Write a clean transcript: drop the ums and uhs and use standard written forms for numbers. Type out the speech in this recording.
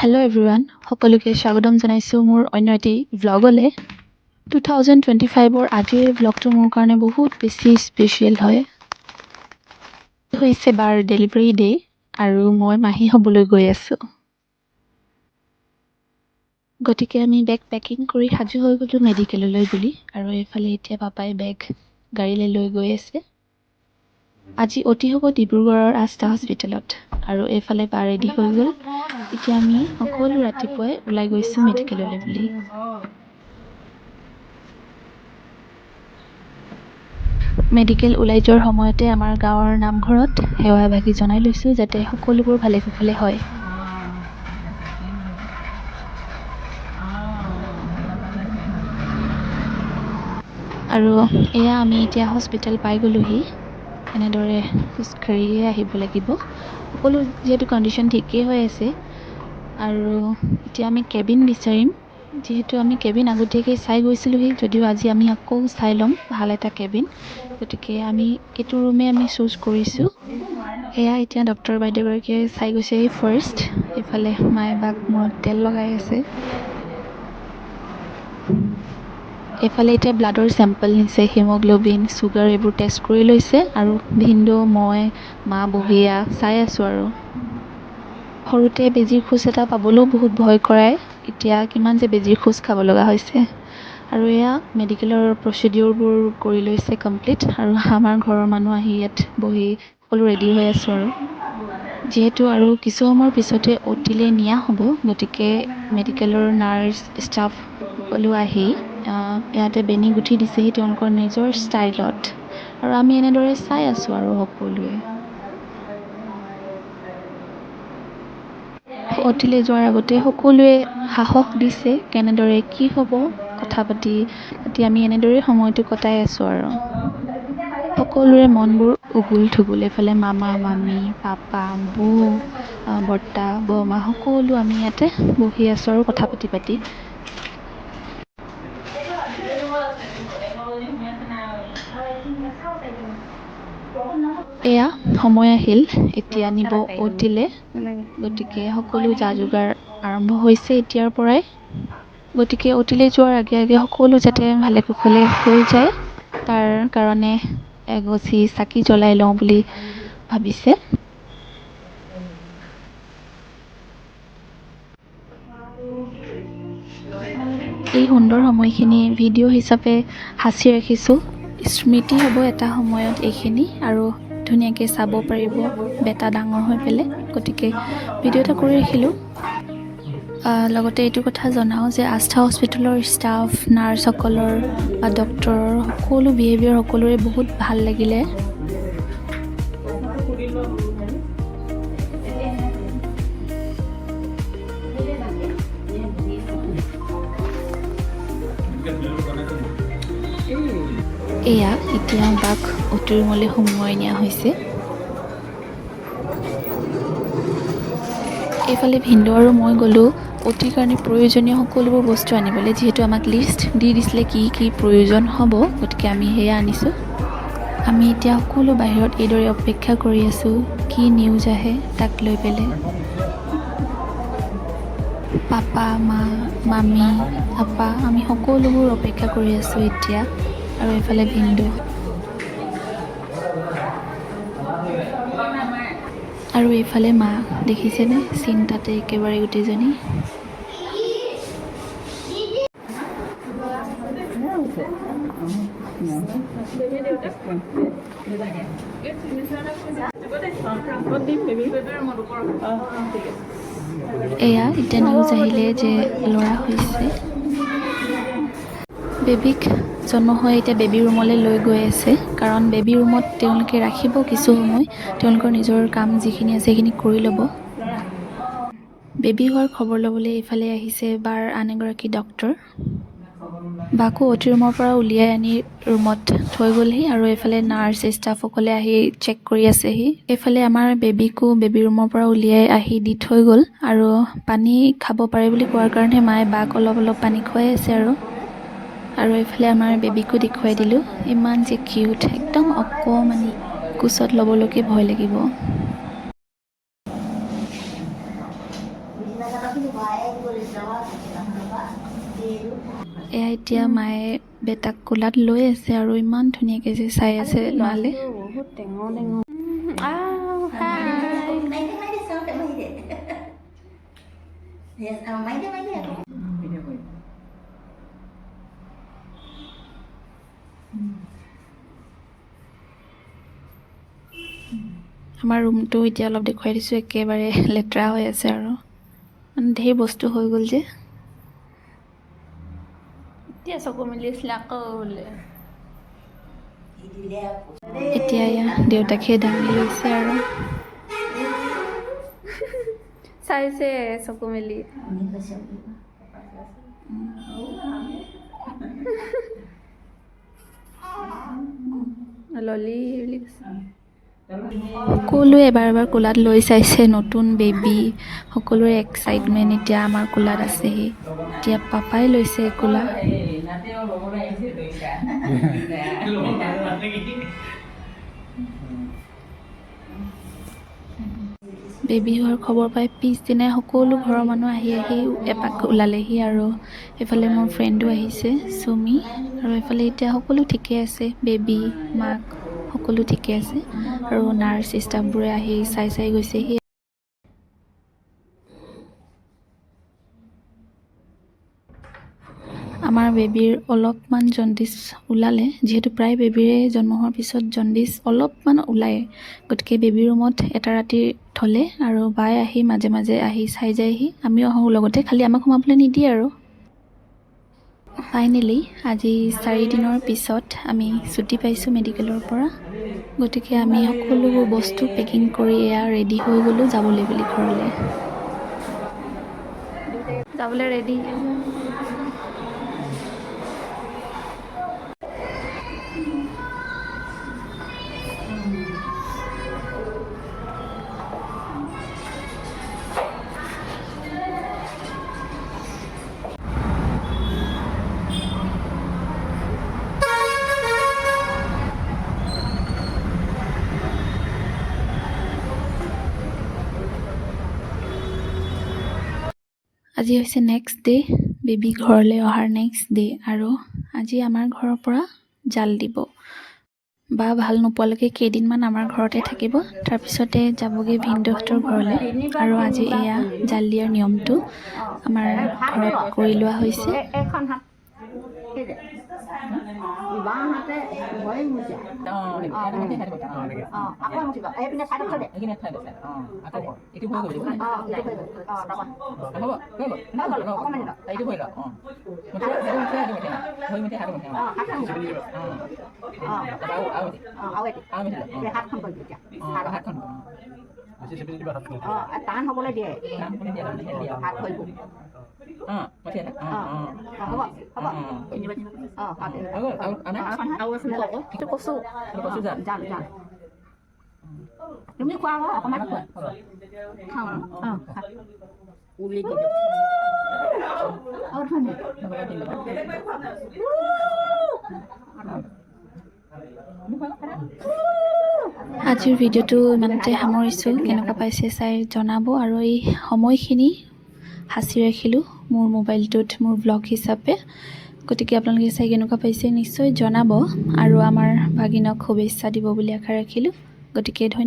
Hello' everyone, সকলোকে স্বাগতম জনাইছোঁ মোৰ অন্য এটি ভ্লগলৈ। 2025 আজিৰ ভ্লগটো মোৰ কাৰণে বহুত বেছি স্পেচিয়েল হয়। হৈছে বাৰ ডেলিভাৰী ডে আৰু মই মাহী হ'বলৈ গৈ আছোঁ। গতিকে আমি বেগ পেকিং কৰি সাজু হৈ গ'লোঁ মেডিকেললৈ বুলি, আৰু এইফালে এতিয়া পাপাই বেগ গাড়ীলৈ লৈ গৈ আছে। আজি অতি হ'ব ডিব্ৰুগড়ৰ আস্থা হস্পিটেলত, আৰু এইফালে বা ৰেডি হৈ গ'ল। এতিয়া আমি সকলো ৰাতিপুৱাই ওলাই গৈছোঁ মেডিকেললৈ বুলি। মেডিকেল ওলাই যোৱাৰ সময়তে আমাৰ গাঁৱৰ নামঘৰত সেৱা এভাগি জনাই লৈছোঁ যাতে সকলোবোৰ ভালে কুশলে হয়। আৰু এয়া আমি এতিয়া হস্পিটেল পাই গ'লোহি। এনেদৰে খোজকাঢ়িয়ে আহিব লাগিব। সকলো যিহেতু কণ্ডিশ্যন ঠিকেই হৈ আছে, আৰু এতিয়া আমি কেবিন বিচাৰিম। যিহেতু আমি কেবিন আগতীয়াকৈ চাই গৈছিলোঁহি, যদিও আজি আমি আকৌ চাই ল'ম ভাল এটা কেবিন। গতিকে আমি এইটো ৰুমেই আমি চুজ কৰিছোঁ। এয়া এতিয়া ডক্টৰ বাইদেউগৰাকীয়ে চাই গৈছেহি ফাৰ্ষ্ট। এইফালে মায়ে বাক মূৰত তেল লগাই আছে। এইফালে এতিয়া ব্লাডৰ চেম্পল নিছে, হিমগ্ল'বিন, চুগাৰ এইবোৰ টেষ্ট কৰি লৈছে, আৰু ভিনদেউ, মই, মা বহিয়া চাই আছোঁ। আৰু সৰুতে বেজীৰ খোজ এটা পাবলৈও বহুত ভয় কৰায়, এতিয়া কিমান যে বেজীৰ খোজ খাব লগা হৈছে। আৰু এয়া মেডিকেলৰ প্ৰচিডিউৰবোৰ কৰি লৈছে কমপ্লিট, আৰু আমাৰ ঘৰৰ মানুহ আহি ইয়াত বহি সকলো ৰেডি হৈ আছোঁ। আৰু যিহেতু আৰু কিছু সময়ৰ পিছতে অ'টিলৈ নিয়া হ'ব, গতিকে মেডিকেলৰ নাৰ্ছ ষ্টাফ সকলো আহি ইয়াতে বেনী গুঠি দিছেহি তেওঁলোকৰ নিজৰ ষ্টাইলত, আৰু আমি এনেদৰে চাই আছোঁ আৰু সকলোৱে। অ'টিলৈ যোৱাৰ আগতে সকলোৱে সাহস দিছে কেনেদৰে কি হ'ব, কথা পাতি আমি এনেদৰেই সময়টো কটাই আছোঁ। আৰু সকলোৰে মনবোৰ উগুল থুগুল। এইফালে মামা, মামী, পাপা, বৌ, বৰ্তা, বৰমা সকলো আমি ইয়াতে বহি আছোঁ আৰু কথা পাতি। এয়া সময় আহিল এতিয়া নিব অ'টিলৈ, গতিকে সকলো যা যোগাৰ আৰম্ভ হৈছে এতিয়াৰ পৰাই। গতিকে অ'টিলৈ যোৱাৰ আগে আগে সকলো যাতে ভালে কুশলে হৈ যায়, তাৰ কাৰণে এগছি চাকি জ্বলাই লওঁ বুলি ভাবিছে। এই সুন্দৰ সময়খিনি ভিডিঅ' হিচাপে সাঁচি ৰাখিছোঁ। স্মৃতি হ'ব এটা সময়ত এইখিনি, আৰু ধুনীয়াকৈ চাব পাৰিব বেটা ডাঙৰ হৈ পেলাই। গতিকে ভিডিঅ' এটা কৰি ৰাখিলোঁ। লগতে এইটো কথা জনাওঁ যে আস্থা হস্পিটেলৰ ষ্টাফ, নাৰ্ছসকলৰ বা ডক্টৰৰ সকলো বিহেভিয়াৰ সকলোৰে বহুত ভাল লাগিলে। এয়া এতিয়া বাক অ'টি ৰুমলৈ সোমোৱাই নিয়া হৈছে। এইফালে ভিনদেউ আৰু মই গ'লোঁ অ'টিৰ কাৰণে প্ৰয়োজনীয় সকলোবোৰ বস্তু আনিবলৈ, যিহেতু আমাক লিষ্ট দি দিছিলে কি কি প্ৰয়োজন হ'ব, গতিকে আমি সেয়া আনিছোঁ। আমি এতিয়া সকলো বাহিৰত এইদৰে অপেক্ষা কৰি আছোঁ কি নিউজ আহে তাক লৈ পেলাই। পাপা, মা, মামী, আপা আমি সকলোবোৰ অপেক্ষা কৰি আছোঁ এতিয়া। আৰু এইফালে ভিনদেউ, আৰু এইফালে মা, দেখিছেনে চিন্তাতে একেবাৰে গোটেইজনী। এয়া এতিয়া নিউজ আহিলে যে ল'ৰা হৈছে। বেবীক জন্ম হৈ এতিয়া বেবী ৰুমলৈ লৈ গৈ আছে, কাৰণ বেবী ৰুমত তেওঁলোকে ৰাখিব কিছু সময়, তেওঁলোকৰ নিজৰ কাম যিখিনি আছে সেইখিনি কৰি ল'ব। বেবী হোৱাৰ খবৰ ল'বলৈ এইফালে আহিছে বাৰ আন এগৰাকী ডক্টৰ। বাকো অ'টি ৰুমৰ পৰা উলিয়াই আনি ৰুমত থৈ গ'লহি, আৰু এইফালে নাৰ্ছ ষ্টাফসকলে আহি চেক কৰি আছেহি। এইফালে আমাৰ বেবীকো বেবী ৰুমৰ পৰা উলিয়াই আহি দি থৈ গ'ল, আৰু পানী খাব পাৰে বুলি কোৱাৰ কাৰণে মায়ে বাক অলপ পানী খুৱাই আছে। আৰু এইফালে আমাৰ বেবীকো দেখুৱাই দিলোঁ, ইমান যে কিউট, একদম অকণমানি, কোচত ল'বলৈকে ভয় লাগিব। এয়া এতিয়া মায়ে বেটাক কোলাত লৈ আছে আৰু ইমান ধুনীয়াকৈ যে চাই আছে মালে। বহুত টেঙৰ টেঙৰ। আমাৰ ৰুমটো এতিয়া অলপ দেখুৱাই দিছোঁ, একেবাৰে লেতেৰা হৈ আছে আৰু মানে ধেৰ বস্তু হৈ গ'ল যে। এতিয়া চকু মেলিছিলে আকৌ বোলে। এতিয়া এয়া দেউতাকে দাঙি লৈছে আৰু চাইছে চকু মেলি। ললি বুলি কৈছে। সকলোৱে এবাৰ এবাৰ কোলাত লৈ চাইছে, নতুন বেবী, সকলোৰে এক্সাইটমেণ্ট। এতিয়া আমাৰ কোলাত আছেহি, এতিয়া পাপাই লৈছে কোলা। বেবী হোৱাৰ খবৰ পাই পিছদিনাই সকলো ঘৰৰ মানুহ আহি এপাক ওলালেহি আৰু এইফালে মোৰ ফ্ৰেণ্ডো আহিছে চুমি, আৰু এইফালে এতিয়া সকলো ঠিকে আছে, বেবী মাক সকলো ঠিকে আছে আৰু নাৰ্ছ ষ্টাফবোৰে আহি চাই গৈছেহি। আমাৰ বেবীৰ অলপমান জণ্ডিছ ওলালে, যিহেতু প্ৰায় বেবীৰে জন্ম হোৱাৰ পিছত জণ্ডিছ অলপমান ওলায়, গতিকে বেবী ৰুমত এটা ৰাতি থ'লে আৰু বাই আহি মাজে মাজে আহি চাই যায়হি। আমিও আহোঁ লগতে, খালি আমাক সোমাবলৈ নিদিয়ে আৰু। ফাইনেলি আজি 4 দিনৰ পিছত আমি ছুটি পাইছোঁ মেডিকেলৰ পৰা, গতিকে আমি সকলোবোৰ বস্তু পেকিং কৰি এয়া ৰেডি হৈ গ'লোঁ যাবলৈ বুলি ঘৰলৈ। যাবলৈ ৰেডি। আজি হৈছে নেক্সট ডে, বেবী ঘৰলৈ অহাৰ নেক্সট ডে, আৰু আজি আমাৰ ঘৰৰ পৰা জাল দিব। বা ভাল নোপোৱালৈকে কেইদিনমান আমাৰ ঘৰতে থাকিব, তাৰপিছতে যাবগৈ ভিনদেউহঁতৰ ঘৰলৈ। আৰু আজি এয়া জাল দিয়াৰ নিয়মটো আমাৰ ঘৰত কৰি লোৱা হৈছে। টান হ'বলৈ দিয়ে। তুমি খোৱা অকণমান খাওঁ উলি দি আজিৰ ভিডিঅ'টো ইমানতে সামৰিছোঁ। কেনেকুৱা পাইছে চাই জনাব, আৰু এই সময়খিনি সাঁচি ৰাখিলোঁ মোৰ মোবাইলটোত মোৰ ব্লগ হিচাপে, গতিকে আপোনালোকে চাই কেনেকুৱা পাইছে নিশ্চয় জনাব, আৰু আমাৰ ভাগিনক শুভেচ্ছা দিব বুলি আশা ৰাখিলোঁ। গতিকে